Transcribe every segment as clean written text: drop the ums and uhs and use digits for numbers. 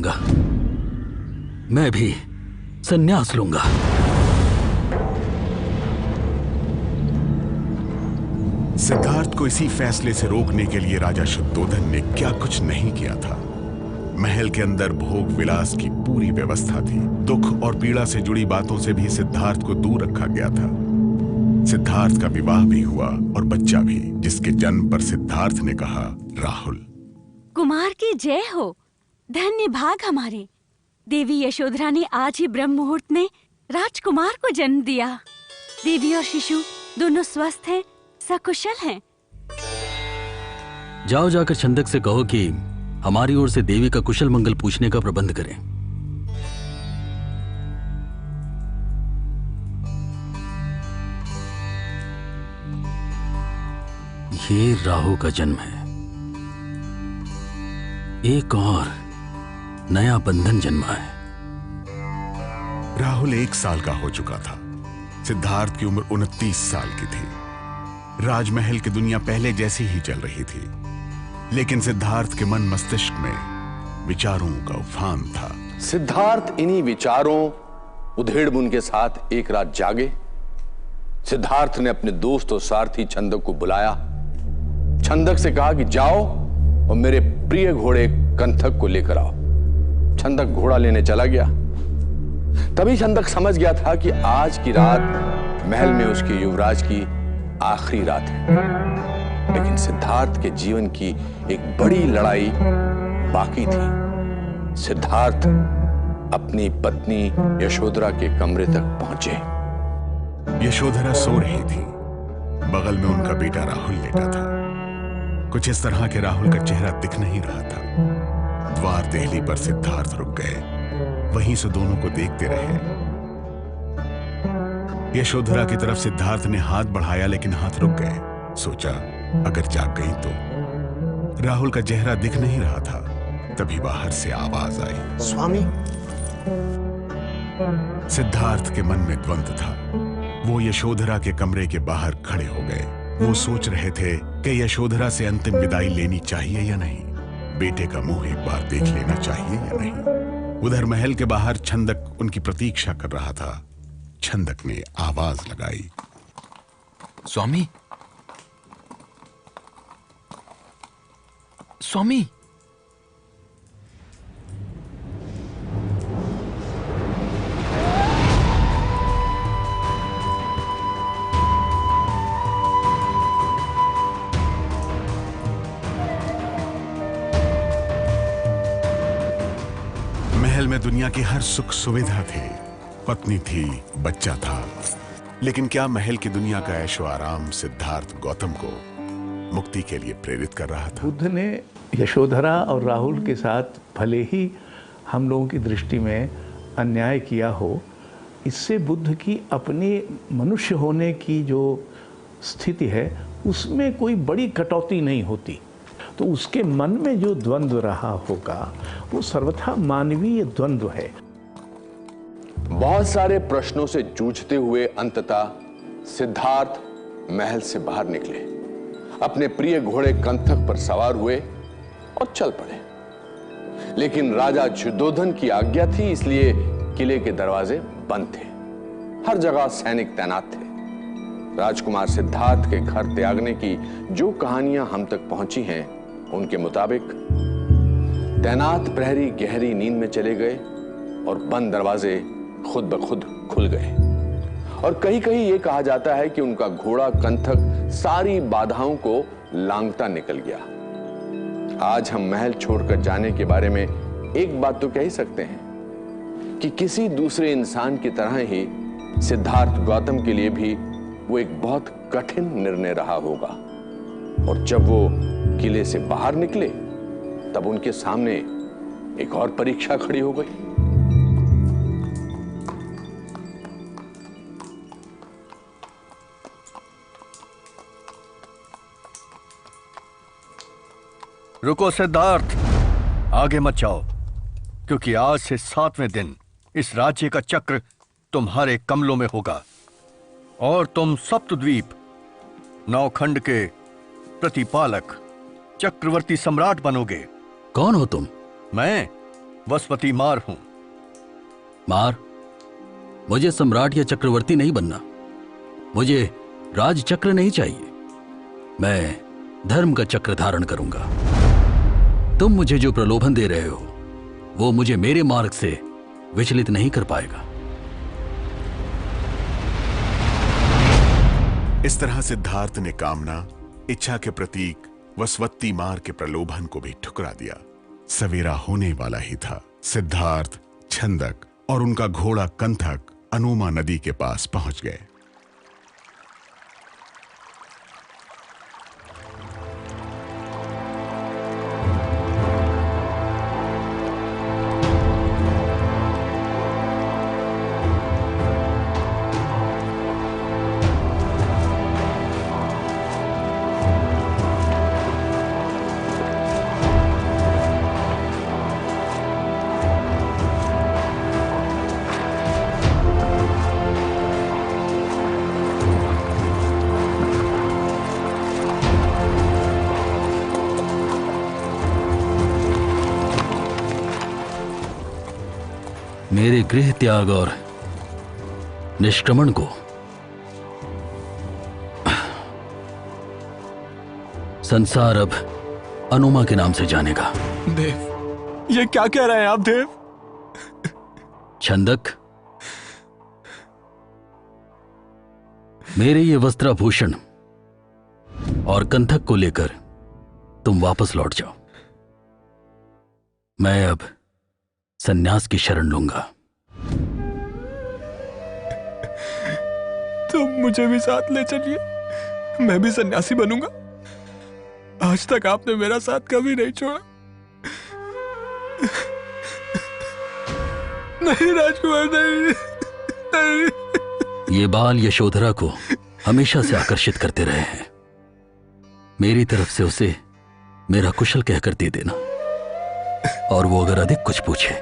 करूंगा, मैं भी संन्यास लूंगा। सिद्धार्थ को इसी फैसले से रोकने के लिए राजा शुद्धोधन ने क्या कुछ नहीं किया था। महल के अंदर भोग विलास की पूरी व्यवस्था थी। दुख और पीड़ा से जुड़ी बातों से भी सिद्धार्थ को दूर रखा गया था। सिद्धार्थ का विवाह भी हुआ और बच्चा भी, जिसके जन्म पर सिद्धार्थ ने कहा, राहुल। कुमार की जय हो। धन्य भाग हमारे। देवी यशोधरा ने आज ही ब्रह्म मुहूर्त में राजकुमार को जन्म दिया। देवी और शिशु दोनों स्वस्थ हैं, सकुशल हैं। जाओ जाकर छंदक से कहो कि हमारी ओर से देवी का कुशल मंगल पूछने का प्रबंध करें। ये राहु का जन्म है। एक और नया बंधन जन्मा है। राहुल 1 साल का हो चुका था। सिद्धार्थ की उम्र 29 साल की थी। राजमहल की दुनिया पहले जैसी ही चल रही थी, लेकिन सिद्धार्थ के मन मस्तिष्क में विचारों का उफान था। सिद्धार्थ इन्हीं विचारों उधेड़बुन के साथ एक रात जागे। सिद्धार्थ ने अपने दोस्त और सारथी छंदक को बुलाया। छंदक से कहा कि जाओ और मेरे प्रिय घोड़े कंथक को लेकर आओ। छंदक घोड़ा लेने चला गया। तभी छंदक समझ गया था कि आज की रात महल में उसके युवराज की आखिरी रात है। लेकिन सिद्धार्थ के जीवन की एक बड़ी लड़ाई बाकी थी। सिद्धार्थ अपनी पत्नी यशोधरा के कमरे तक पहुंचे। यशोधरा सो रही थी। बगल में उनका बेटा राहुल लेटा था। कुछ इस तरह के राहुल का चेहरा दिख नहीं रहा था। द्वार देहली पर सिद्धार्थ रुक गए। वहीं से दोनों को देखते रहे। यशोधरा की तरफ सिद्धार्थ ने हाथ बढ़ाया, लेकिन हाथ रुक गए। सोचा अगर जाग गई तो। राहुल का चेहरा दिख नहीं रहा था। तभी बाहर से आवाज आई, स्वामी। सिद्धार्थ के मन में द्वंद्व था। वो यशोधरा के कमरे के बाहर खड़े हो गए। वो सोच रहे थे कि यशोधरा से अंतिम विदाई लेनी चाहिए या नहीं, बेटे का मुंह एक बार देख लेना चाहिए या नहीं। उधर महल के बाहर छंदक उनकी प्रतीक्षा कर रहा था। छंदक ने आवाज लगाई, स्वामी, स्वामी। महल में दुनिया की हर सुख सुविधा थी। पत्नी थी, बच्चा था, लेकिन क्या महल की दुनिया का ऐशो आराम सिद्धार्थ गौतम को मुक्ति के लिए प्रेरित कर रहा था? बुद्ध ने यशोधरा और राहुल के साथ भले ही हम लोगों की दृष्टि में अन्याय किया हो, इससे बुद्ध की अपने मनुष्य होने की जो स्थिति है उसमें कोई बड़ी कटौती नहीं होती। तो उसके मन में जो द्वंद्व रहा होगा वो सर्वथा मानवीय द्वंद्व है। बहुत सारे प्रश्नों से जूझते हुए अंततः सिद्धार्थ महल से बाहर निकले, अपने प्रिय घोड़े कंथक पर सवार हुए और चल पड़े। लेकिन राजा शुद्धोधन की आज्ञा थी, इसलिए किले के दरवाजे बंद थे। हर जगह सैनिक तैनात थे। राजकुमार सिद्धार्थ के घर त्यागने की जो कहानियां हम तक पहुंची हैं, उनके मुताबिक तैनात प्रहरी गहरी नींद में चले गए और बंद दरवाजे खुद ब खुद खुल गए। और कहीं कहीं यह कहा जाता है कि उनका घोड़ा कंथक सारी बाधाओं को लांघता निकल गया। आज हम महल छोड़कर जाने के बारे में एक बात तो कह ही सकते हैं कि किसी दूसरे इंसान की तरह ही सिद्धार्थ गौतम के लिए भी वो एक बहुत कठिन निर्णय रहा होगा। और जब वो किले से बाहर निकले, तब उनके सामने एक और परीक्षा खड़ी हो गई। रुको सिद्धार्थ, आगे मत जाओ, क्योंकि आज से 7वें दिन इस राज्य का चक्र तुम्हारे कमलों में होगा और तुम सप्तद्वीप नौखंड के प्रतिपालक चक्रवर्ती सम्राट बनोगे। कौन हो तुम? मैं वसवती मार हूं। मार? मुझे सम्राट या चक्रवर्ती नहीं बनना। मुझे राज चक्र नहीं चाहिए। मैं धर्म का चक्र धारण करूंगा। तुम मुझे जो प्रलोभन दे रहे हो वो मुझे मेरे मार्ग से विचलित नहीं कर पाएगा। इस तरह सिद्धार्थ ने कामना, इच्छा के प्रतीक वसवती मार के प्रलोभन को भी ठुकरा दिया। सवेरा होने वाला ही था। सिद्धार्थ, छंदक और उनका घोड़ा कंथक अनुमा नदी के पास पहुंच गए। मेरे गृह त्याग और निष्क्रमण को संसार अब अनुमा के नाम से जानेगा। देव, ये क्या कह रहे हैं आप देव? छंदक, मेरे ये वस्त्राभूषण और कंथक को लेकर तुम वापस लौट जाओ। मैं अब सन्यास की शरण लूंगा। तुम मुझे भी साथ ले चलिए, मैं भी सन्यासी बनूंगा। आज तक आपने मेरा साथ कभी नहीं छोड़ा। नहीं राजकुमार, नहीं, नहीं। ये बाल यशोधरा को हमेशा से आकर्षित करते रहे हैं। मेरी तरफ से उसे मेरा कुशल कहकर दे देना, और वो अगर अधिक कुछ पूछे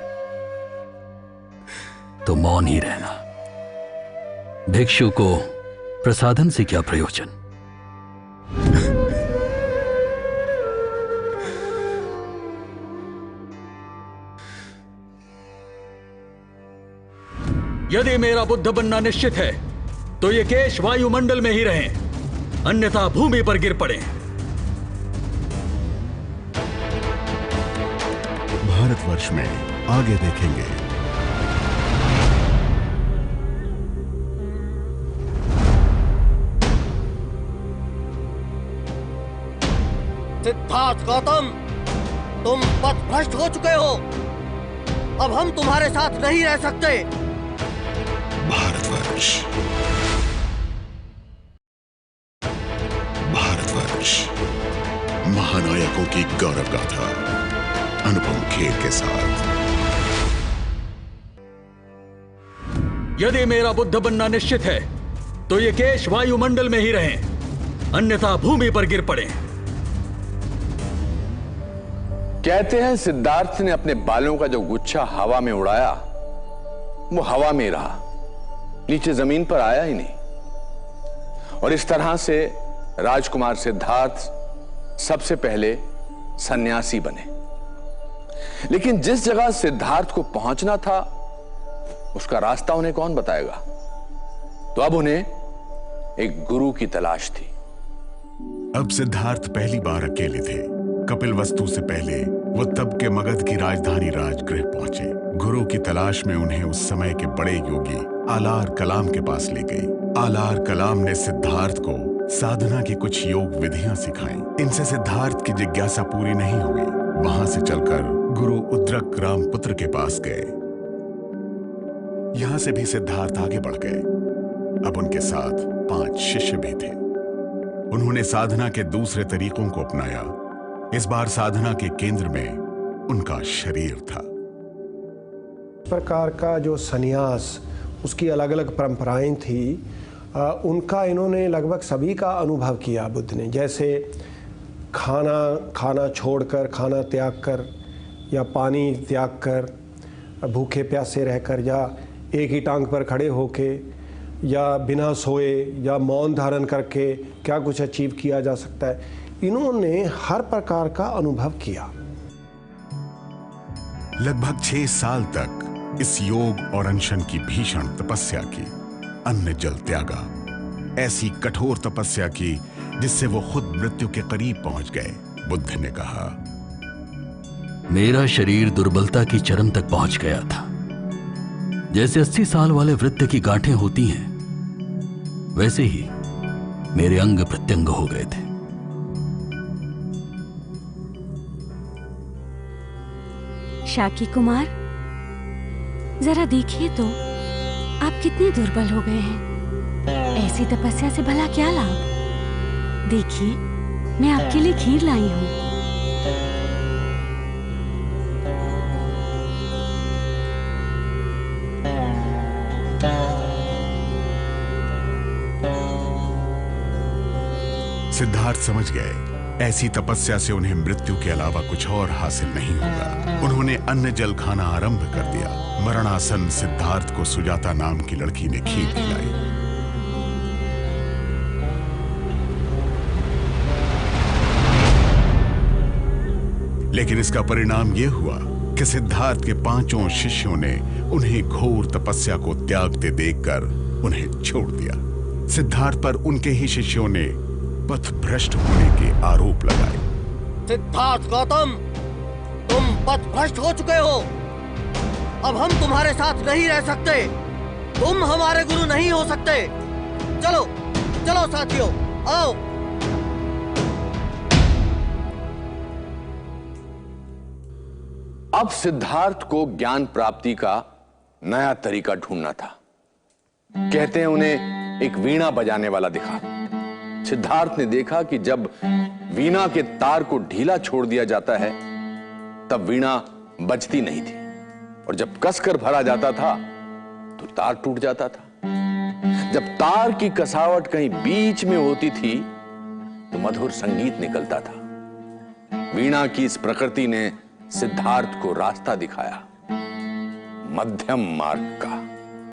तो मौन ही रहना। भिक्षु को प्रसाधन से क्या प्रयोजन? यदि मेरा बुद्ध बनना निश्चित है तो ये केश वायुमंडल में ही रहें, अन्यथा भूमि पर गिर पड़े। भारतवर्ष में आगे देखेंगे। सिद्धार्थ गौतम, तुम पथभ्रष्ट हो चुके हो। अब हम तुम्हारे साथ नहीं रह सकते। भारतवर्ष, भारतवर्ष, महानायकों की गौरव गाथा अनुपम खेर के साथ। यदि मेरा बुद्ध बनना निश्चित है तो ये केश वायुमंडल में ही रहें, अन्यथा भूमि पर गिर पड़े। कहते हैं सिद्धार्थ ने अपने बालों का जो गुच्छा हवा में उड़ाया वो हवा में रहा, नीचे जमीन पर आया ही नहीं। और इस तरह से राजकुमार सिद्धार्थ सबसे पहले सन्यासी बने। लेकिन जिस जगह सिद्धार्थ को पहुंचना था उसका रास्ता उन्हें कौन बताएगा? तो अब उन्हें एक गुरु की तलाश थी। अब सिद्धार्थ पहली बार अकेले थे। कपिल वस्तु से पहले वो तब के मगध की राजधानी राजगृह पहुंचे। गुरु की तलाश में उन्हें उस समय के बड़े योगी आलार कलाम के पास ले गए। आलार कलाम ने सिद्धार्थ को साधना की कुछ योग विधियां सिखाई। इनसे सिद्धार्थ की जिज्ञासा पूरी नहीं हुई। वहां से चलकर गुरु उद्रक रामपुत्र के पास गए। यहां से भी सिद्धार्थ आगे बढ़ गए। अब उनके साथ 5 शिष्य भी थे। उन्होंने साधना के दूसरे तरीकों को अपनाया। इस बार साधना के केंद्र में उनका शरीर था। प्रकार का जो सन्यास, उसकी अलग अलग परंपराएं थी। उनका इन्होंने लगभग सभी का अनुभव किया बुद्ध ने। जैसे खाना छोड़कर, खाना त्याग कर, या पानी त्याग कर, भूखे प्यासे रहकर, या एक ही टांग पर खड़े होके, या बिना सोए, या मौन धारण करके क्या कुछ अचीव किया जा सकता है। इन्होंने हर प्रकार का अनुभव किया। लगभग 6 साल तक इस योग और अनशन की भीषण तपस्या की, अन्न जल त्यागा, ऐसी कठोर तपस्या की जिससे वो खुद मृत्यु के करीब पहुंच गए। बुद्ध ने कहा, मेरा शरीर दुर्बलता की चरम तक पहुंच गया था। जैसे 80 साल वाले वृद्ध की गांठें होती हैं, वैसे ही मेरे अंग प्रत्यंग हो गए थे। शाकी कुमार, जरा देखिए तो आप कितने दुर्बल हो गए हैं। ऐसी तपस्या से भला क्या लाभ? देखिए, मैं आपके लिए खीर लाई हूं। सिद्धार्थ समझ गए, ऐसी तपस्या से उन्हें मृत्यु के अलावा कुछ और हासिल नहीं होगा। उन्होंने अन्न जल खाना आरंभ कर दिया। मरणासन सिद्धार्थ को सुजाता नाम की लड़की ने खीर खिलाई। लेकिन इसका परिणाम यह हुआ कि सिद्धार्थ के 5 शिष्यों ने उन्हें घोर तपस्या को त्यागते देखकर उन्हें छोड़ दिया। सिद्धार्थ पर उनके ही शिष्यों ने पथ भ्रष्ट होने के आरोप लगाए। सिद्धार्थ गौतम, तुम पथ भ्रष्ट हो चुके हो। अब हम तुम्हारे साथ नहीं रह सकते। तुम हमारे गुरु नहीं हो सकते। चलो चलो साथियों, आओ। अब सिद्धार्थ को ज्ञान प्राप्ति का नया तरीका ढूंढना था। कहते हैं उन्हें एक वीणा बजाने वाला दिखा। सिद्धार्थ ने देखा कि जब वीणा के तार को ढीला छोड़ दिया जाता है तब वीणा बजती नहीं थी, और जब कसकर भरा जाता था तो तार टूट जाता था। जब तार की कसावट कहीं बीच में होती थी तो मधुर संगीत निकलता था। वीणा की इस प्रकृति ने सिद्धार्थ को रास्ता दिखाया, मध्यम मार्ग का।